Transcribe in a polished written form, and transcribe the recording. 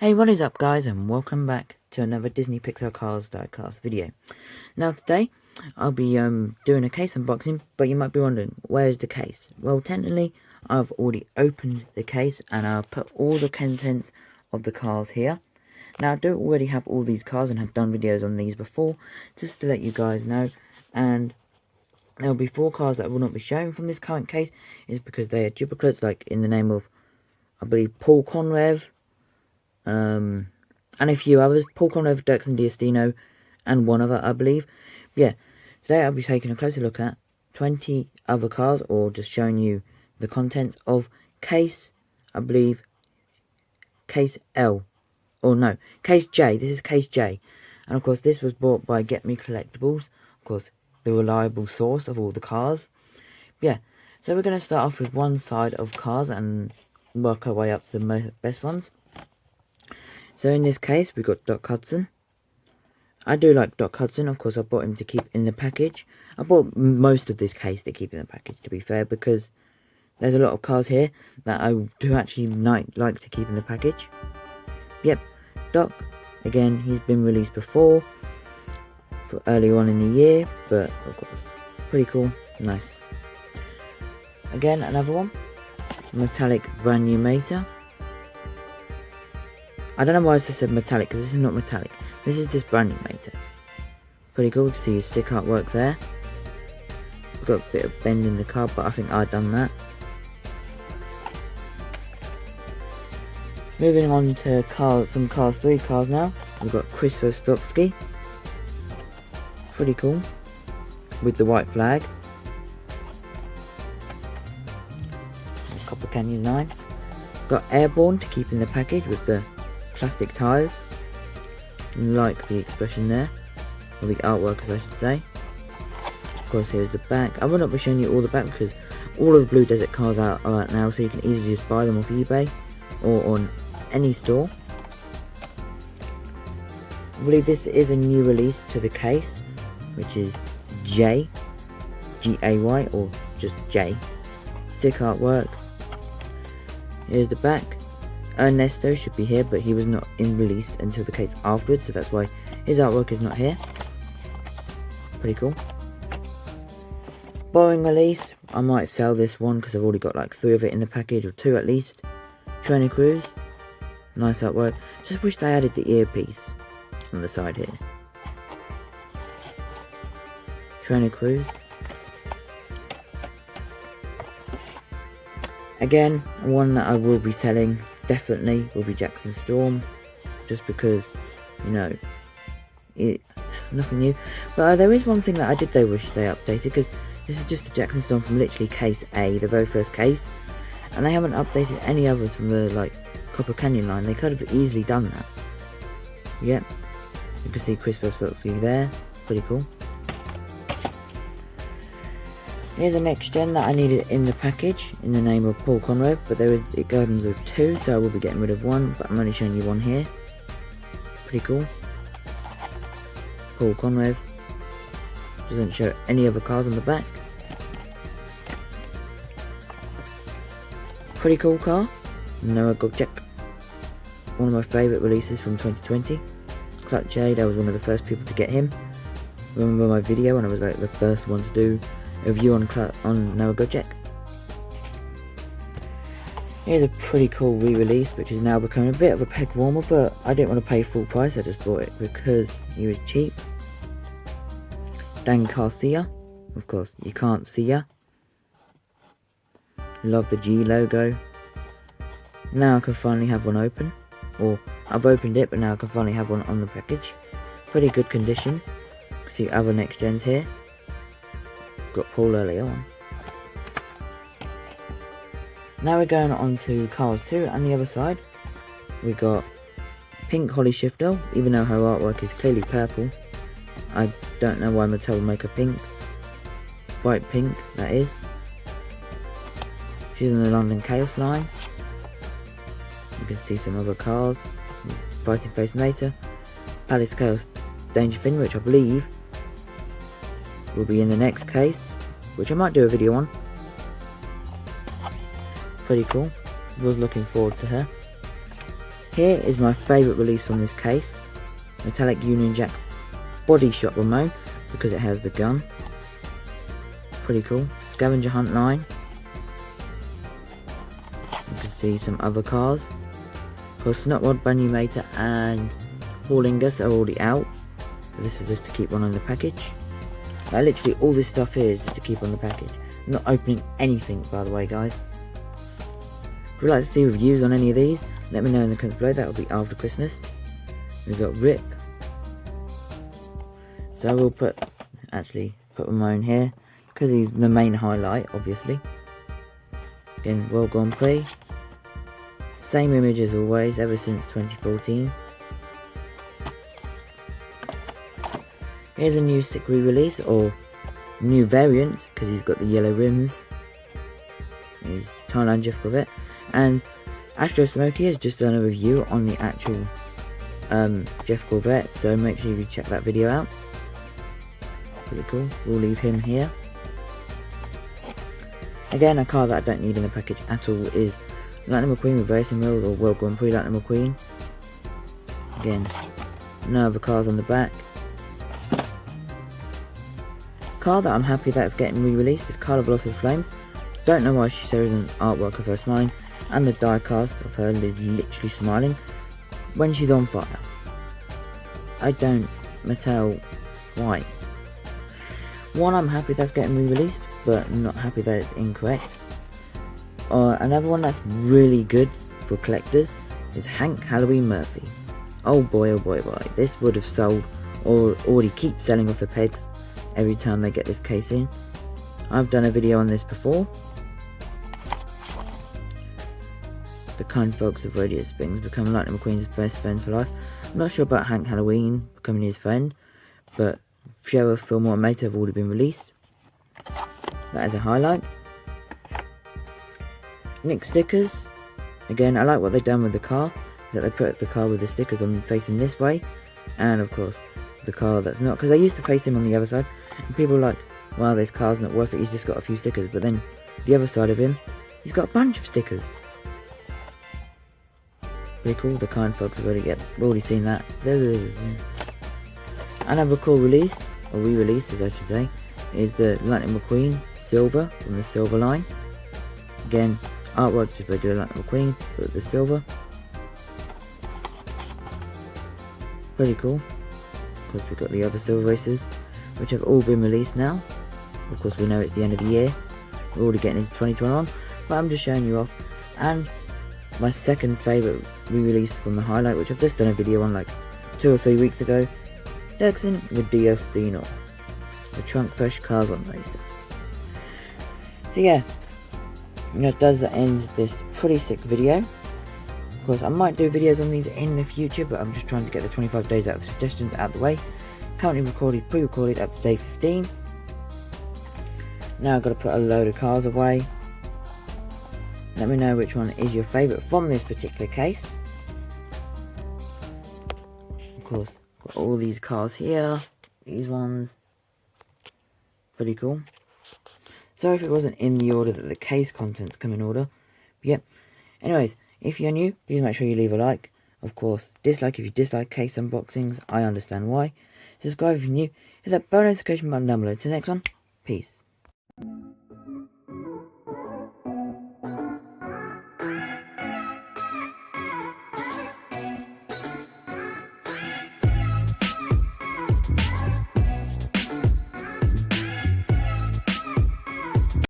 Hey, what is up guys, and welcome back to another Disney Pixar Cars Diecast video. Now today, I'll be doing a case unboxing, but you might be wondering, where's the case? Well, technically, I've already opened the case and I've put all the contents of the cars here. Now, I do already have all these cars and have done videos on these before, just to let you guys know. And there will be 4 cars that I will not be showing from this current case, is because they are duplicates, like in the name of, I believe, Paul Conrev, and a few others, Paul Conrev, Dirksen D'Estino, and one other, I believe. Yeah, today I'll be taking a closer look at 20 other cars, or just showing you the contents of case, I believe, case L. Or no, case J. This is case J. And of course, this was bought by Getmecollatabills. Of course, the reliable source of all the cars. Yeah, so we're going to start off with one side of cars and work our way up to the best ones. So in this case, we've got Doc Hudson. I do like Doc Hudson. Of course, I bought him to keep in the package. I bought most of this case to keep in the package, to be fair, because there's a lot of cars here that I do actually like to keep in the package. Yep, Doc, again, he's been released before, for earlier on in the year, but of course, pretty cool, nice. Again, another one, metallic brand new Mater. I don't know why I just said metallic, because this is not metallic. This is just brand new Mater. Pretty cool to see his sick artwork there. Got a bit of bend in the car, but I think I've done that. Moving on to some Cars 3 cars now. We've got Chris Verstopski. Pretty cool. With the white flag. Copper Canyon 9. Got Airborne to keep in the package with the plastic tyres. Like the expression there, or the artwork as I should say. Of course, here's the back. I will not be showing you all the back because all of the Blue Desert cars are out now, so you can easily just buy them off eBay or on any store. I believe this is a new release to the case, which is J, G-A-Y, or just J. Sick artwork. Here's the back. Ernesto should be here, but he was not released until the case afterwards, so that's why his artwork is not here. Pretty cool. Boring release. I might sell this one because I've already got like 3 of it in the package, or 2 at least. Trainer Cruise. Nice artwork. Just wish they added the earpiece on the side here. Trainer Cruise. Again, one that I will be selling definitely will be Jackson Storm, just because, you know, nothing new. But there is one thing that I did wish they updated, because this is just the Jackson Storm from literally case A, the very first case, and they haven't updated any others from the like Copper Canyon line. They could have easily done that. Yep, you can see Chris Verstopski there, pretty cool. Here's a next gen that I needed in the package in the name of Paul Conrev, but it comes with 2, so I will be getting rid of 1, but I'm only showing you 1 here. Pretty cool. Paul Conrev. Doesn't show any other cars on the back. Pretty cool car. Noah Gojek. One of my favourite releases from 2020. Clutch Jade, I was one of the first people to get him. Remember my video when I was like the first one to do a review on Noah Gojek. Here's a pretty cool re-release, which is now becoming a bit of a peg warmer, but I didn't want to pay full price, I just bought it because he was cheap. Dan Garcia, of course, you can't see ya. Love the G logo. Now I can finally have one open, or I've opened it, but now I can finally have one on the package. Pretty good condition. See other next gens here. Got Paul earlier on. Now we're going on to Cars 2, and the other side we got Pink Holly Shifter, even though her artwork is clearly purple. I don't know why Mattel would make her pink. Bright pink, that is. She's in the London Chaos line. You can see some other cars. Fighting Face Mater. Palace Chaos Dangerfin, which I believe will be in the next case, which I might do a video on. Pretty cool. Was looking forward to her. Here is my favourite release from this case. Metallic Union Jack Body Shot Ramone, because it has the gun. Pretty cool. Scavenger Hunt line. You can see some other cars. Of course, Snot Brand New Mater and Horlingus are already out. This is just to keep one on the package. Literally all this stuff here is just to keep on the package. I'm not opening anything, by the way, guys. If you'd like to see reviews on any of these, let me know in the comments below. That will be after Christmas. We've got Rip. So I will put Ramone here, because he's the main highlight, obviously. Again, World Grand Prix. Same image as always, ever since 2014. Here's a new stick re-release, or new variant, because he's got the yellow rims. He's Thailand Jeff Corvette. And Astro Smokey has just done a review on the actual Jeff Corvette, so make sure you check that video out. Pretty cool. We'll leave him here. Again, a car that I don't need in the package at all is Lightning McQueen with Racing Wheels, or World Grand Prix Lightning McQueen. Again, no other cars on the back. Car that I'm happy that's getting re-released is Carla Velocity Flames. Don't know why she shows an artwork of her smiling, and the die-cast of her is literally smiling when she's on fire. I don't, Mattel, why? One, I'm happy that's getting re-released, but not happy that it's incorrect. Another one that's really good for collectors is Hank Halloween Murphy. Oh boy, oh boy, oh boy. This would have sold, or already keep selling off the pegs every time they get this case in. I've done a video on this before. The kind folks of Radio Springs become Lightning McQueen's best friends for life. I'm not sure about Hank Halloween becoming his friend, but Sheriff, Fillmore and Mater have already been released. That is a highlight. Nick stickers. Again, I like what they've done with the car, that they put the car with the stickers on facing this way, and of course the car that's not, because they used to face him on the other side, and people were like, wow, this car's not worth it, he's just got a few stickers. But then the other side of him, he's got a bunch of stickers. Pretty cool. The kind folks have already seen that. Another cool release, or re-release as I should say, is the Lightning McQueen Silver from the Silver line. Again, artwork just by doing Lightning McQueen, but with the silver. Pretty cool. Of course, we've got the other silver races, which have all been released now. Of course, we know it's the end of the year. We're already getting into 2021, but I'm just showing you off. And my second favourite re-release from the highlight, which I've just done a video on like 2 or 3 weeks ago, Dirksen with Diecast, the Trunk Fresh Carbon Racer. So yeah, that does end this pretty sick video. Of course, I might do videos on these in the future, but I'm just trying to get the 25 days out of suggestions out of the way. Currently pre-recorded up to day 15. Now I've got to put a load of cars away. Let me know which one is your favourite from this particular case. Of course, got all these cars here. These ones. Pretty cool. Sorry if it wasn't in the order that the case contents come in order. But yep. Anyways, if you're new, please make sure you leave a like. Of course, dislike if you dislike case unboxings. I understand why. Subscribe if you're new. Hit that bell notification button down below. Till the next one. Peace.